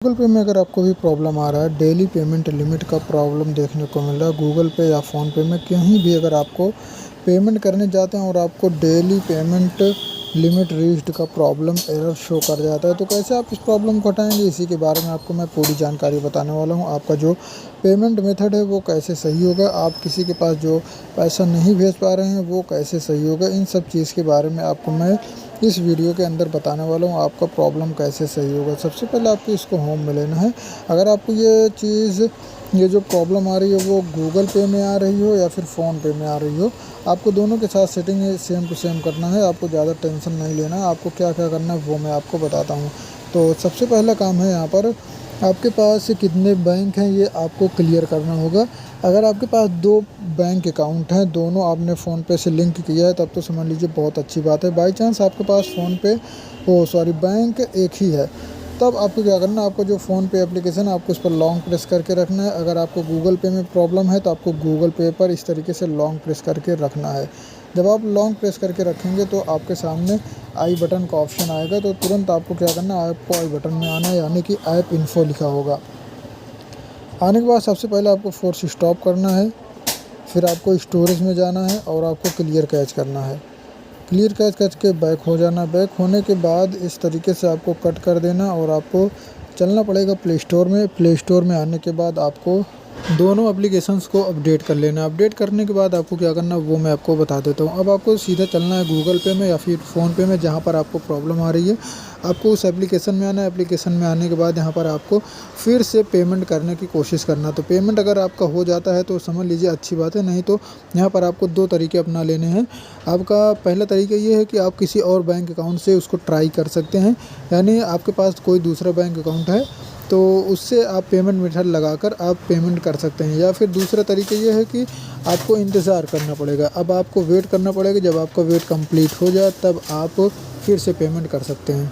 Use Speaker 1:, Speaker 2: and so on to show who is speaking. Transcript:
Speaker 1: Google पे में अगर आपको भी प्रॉब्लम आ रहा है, डेली पेमेंट लिमिट का प्रॉब्लम देखने को मिल रहा है गूगल पे या फ़ोनपे में, कहीं भी अगर आपको पेमेंट करने जाते हैं और आपको डेली पेमेंट लिमिट रीच्ड का प्रॉब्लम एरर शो कर जाता है, तो कैसे आप इस प्रॉब्लम को हटाएंगे, इसी के बारे में आपको मैं पूरी जानकारी बताने वाला हूं। आपका जो पेमेंट मेथड है वो कैसे सही होगा, आप किसी के पास जो पैसा नहीं भेज पा रहे हैं वो कैसे सही होगा, इन सब चीज़ के बारे में आपको मैं इस वीडियो के अंदर बताने वाला हूँ। आपका प्रॉब्लम कैसे सही होगा। सबसे पहले आपको इसको होम में लेना है। अगर आपको ये जो प्रॉब्लम आ रही है वो गूगल पे में आ रही हो या फिर फ़ोन पे में आ रही हो, आपको दोनों के साथ सेटिंग सेम टू सेम करना है। आपको ज़्यादा टेंशन नहीं लेना है। आपको क्या क्या करना है वो मैं आपको बताता हूँ। तो सबसे पहला काम है, यहाँ पर आपके पास कितने बैंक हैं ये आपको क्लियर करना होगा। अगर आपके पास 2 बैंक अकाउंट हैं, दोनों आपने फ़ोनपे से लिंक किया है, तब तो समझ लीजिए बहुत अच्छी बात है। बाई चांस आपके पास बैंक एक ही है, तब आपको क्या करना है, आपको जो फ़ोनपे एप्लीकेशन है आपको उस पर लॉन्ग प्रेस करके रखना है। अगर आपको गूगल पे में प्रॉब्लम है तो आपको गूगल पे पर इस तरीके से लॉन्ग प्रेस करके रखना है। जब आप लॉन्ग प्रेस करके रखेंगे तो आपके सामने आई बटन का ऑप्शन आएगा, तो तुरंत आपको क्या करना है, ऐप को आई बटन में आना है, यानी कि ऐप इन्फो लिखा होगा। आने के बाद सबसे पहले आपको फोर्स स्टॉप करना है, फिर आपको स्टोरेज में जाना है और आपको क्लियर कैच करना है। क्लियर कैच करके बैक हो जाना। बैक होने के बाद इस तरीके से आपको कट कर देना और आपको चलना पड़ेगा प्ले स्टोर में। प्ले स्टोर में आने के बाद आपको दोनों एप्लीकेशंस को अपडेट कर लेना। अपडेट करने के बाद आपको क्या करना वो मैं आपको बता देता हूँ। अब आपको सीधा चलना है गूगल पे में या फिर फ़ोनपे में, जहाँ पर आपको प्रॉब्लम आ रही है। आपको उस एप्लीकेशन में आना है। एप्लीकेशन में आने के बाद यहाँ पर आपको फिर से पेमेंट करने की कोशिश करना। तो पेमेंट अगर आपका हो जाता है तो समझ लीजिए अच्छी बात है, नहीं तो यहाँ पर आपको 2 तरीके अपना लेने हैं। आपका पहला तरीका ये है कि आप किसी और बैंक अकाउंट से उसको ट्राई कर सकते हैं, यानी आपके पास कोई दूसरा बैंक अकाउंट है तो उससे आप पेमेंट मेथड लगाकर आप पेमेंट कर सकते हैं। या फिर दूसरा तरीका ये है कि आपको इंतज़ार करना पड़ेगा। अब आपको वेट करना पड़ेगा, जब आपका वेट कंप्लीट हो जाए तब आप फिर से पेमेंट कर सकते हैं।